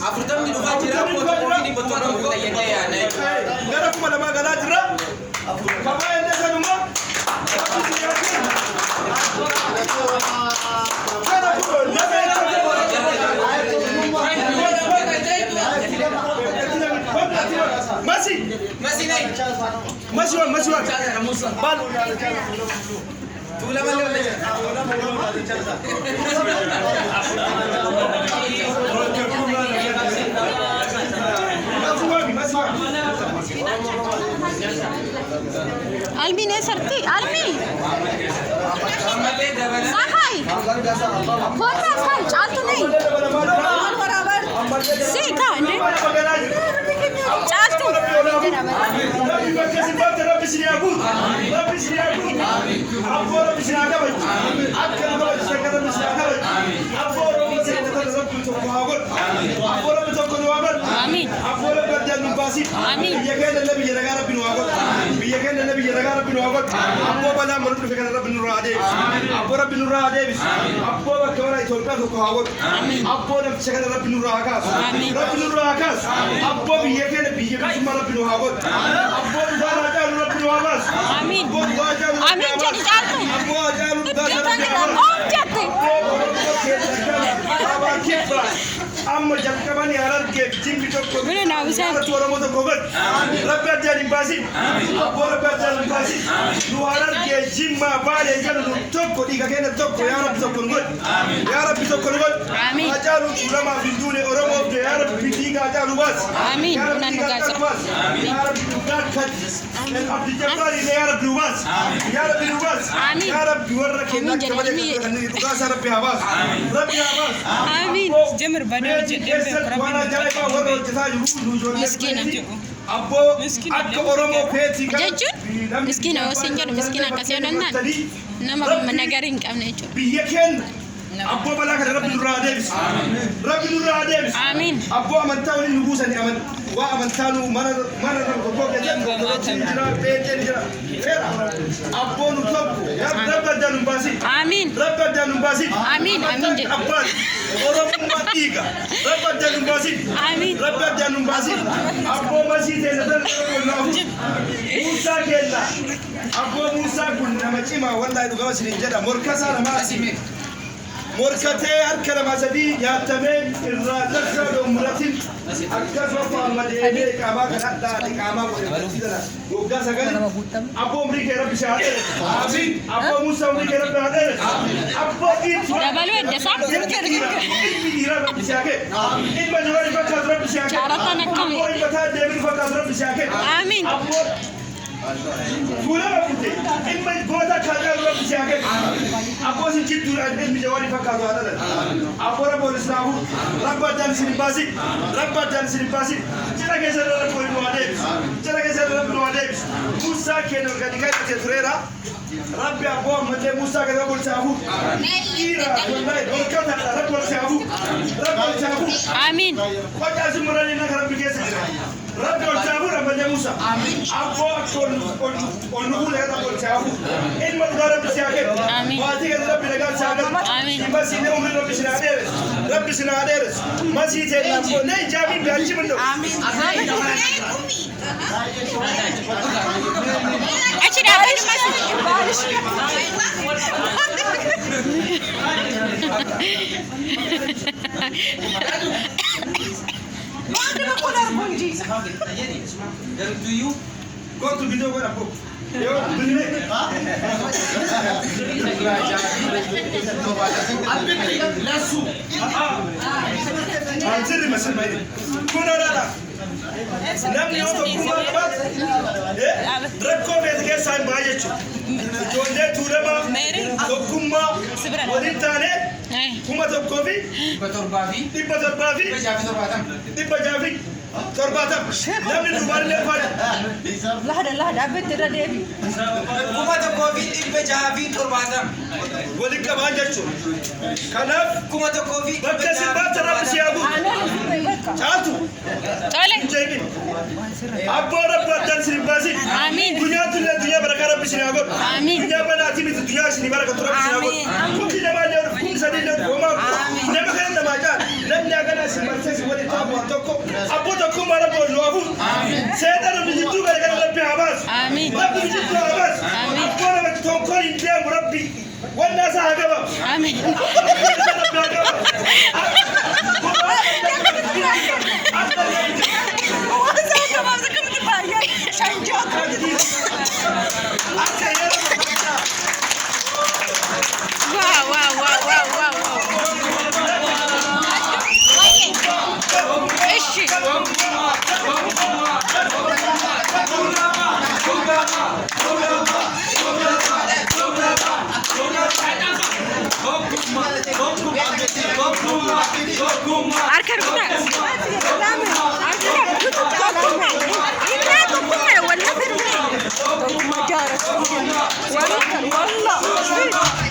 Afurtam di dhufaa jira footoo koofii dhibba tokko tayyadee yaadne. Gara kuma lamaa galaa jira. Kabaa inni sanuma. Masih. Bal. Tula malu. Almi ne sarti? Almi. Sahai. Kota kan chatu nahi. See ka ne? Chatu. Amin. Amin. Amin jadi jatuh. Amma jakkamani hararge jimbi tokko Mene na bisa Oromo tokko god rabbi ajani basi abbo rabbi ajani basi nu hararge jimma baale janu tokko diga kene tokko ya rabbi tokko god ya rabbi tokko god Amin. ajalu ulama bindune Oromo de ya rabbi diga ajalu bas Amin. Unan nugaza. ya rabbi nugakat abdi jabari ya rabbi bas ya rabbi bas Amin. ya rabbi warra kene Amin, jadi Almi. nugaza rabbi habas rabbi habas Amin. Jamur bani Miskina. Abbo akka Oromoo feetii Jechuun miskina yoo siin jedhu miskina akkasii yoo danda'an nama nagarii hin qabne jechuudha. biyya keenya abbo balaa kana rabbi nurraa deebisi. Rabbi nurraa deebisi. Amiin. Abbo amantaa waliin nu buusani waa amantaa nu mana tokko keessatti jira beekeen jira. Feera abbo nu tokko rabbi addaan nu baasi. Amiin. Rabbi addaan nu baasi. Amiin. Amiin jedhu. Abbaan Oromummaa dhiiga rabbi addaan nu baasi. Amiin. Rabbi addaan nu baasi. Abbo masii teessa Musaa kenna. Abbo Musaa kun nama cimaa wallahi dhugama isiniin jedha morkasaa namaa asime. Morkatee harka nama sadii nyaatamee irraa darsaa umratin akkasuma faammadeemee qaamaa kan hadhaa qaamaa godhatan waggaa sagal abbo umrii kee rabbi si haa dheeressu. Abbo Musaa umrii kee rabbi haa dheeressu. Abbo Dabaluu edda isaa? ilmi dhiiraa rabbi si haa kennu. Ilma dubarii fakkaatu rabbi si haa kennu. Jaalataan akkamii? Abbo ilma taa deebiin fakkaatu rabbi si haa kennu. Amiin. Gula bakute, ilma goota kaadhaan rabbi si haa kennu. Abboo sin jidduudhaan ilmi jawaanii fakkaatu haa dhalan. Abboo rabboon islaamu rabbi addaan isin hin baasin. Rabbi addaan isin hin baasin. Jala keessa irra rabbi nu haa deebisu. Jala keessa irra rabbi nu haa deebisu. Musaa kennu gadi kan itti tureera. Rabbi abboo ammallee Musaa gadi rabbi olsi haafu. Dhiira wallahi dhorkataadha rabbi olsi haafu. Rabbi olsi haafu. Amiin. Qocaa si muranii naka rabbi keessa jira. Rabbi olsi haafu rabballee Musaa. Abboo akka ol nu fuudhee rabbi olsi haafu. Ilma dhugaa rabbi si haa kennu. Amiin. Waatii gadi rabbi nagaa si haa kennu. Amiin. Masih umri rabbi si haa dheeressu. Rabbi si haa dheeressu. Masih ta'e abboo nee jaabii beechi mun ta'u. Achi dhaabani masi. Go to video go apo. Yo, dunne. Lasu. Anjiri masal mai. Kuna rada. Namni oto kuma bat. Rakko bet ke sai maajechu. Jonde turama. Dokuma. Waditane. Kuma tokkofi. Dibba torbafi. Dibba jaafi. Torbatam. Namni dubar le fada. Lahada abet deebi. Kuma tokkofi dhibba jaafi torbatam. Wali qabaan jechuun. Kanaaf Kuma tokkofi bakka sirbaatti rabbi si haa guutu. Caatu. Tole. Injayni. Abboo rabbi addaan si hin baasin. Amiin. Dunyaa tullee dunyaa barakaa rabbi si haa godhu. Amiin. Dunyaa banaatii miti dunyaa isin barakatu rabbi si haa godhu. Kumti namaa illee kumti sadii illee homaa nama kana namaa jaan namni hagana isin marsee si waliin taamu أبوتكم على بولوابو سيدنا بيجتوا كذا ربي عباس آمين ربي بيجتوا عباس أبونا بتوكل إنتيا ربي والناس هكذا آمين واو واو واو واو واو ايش أركب والله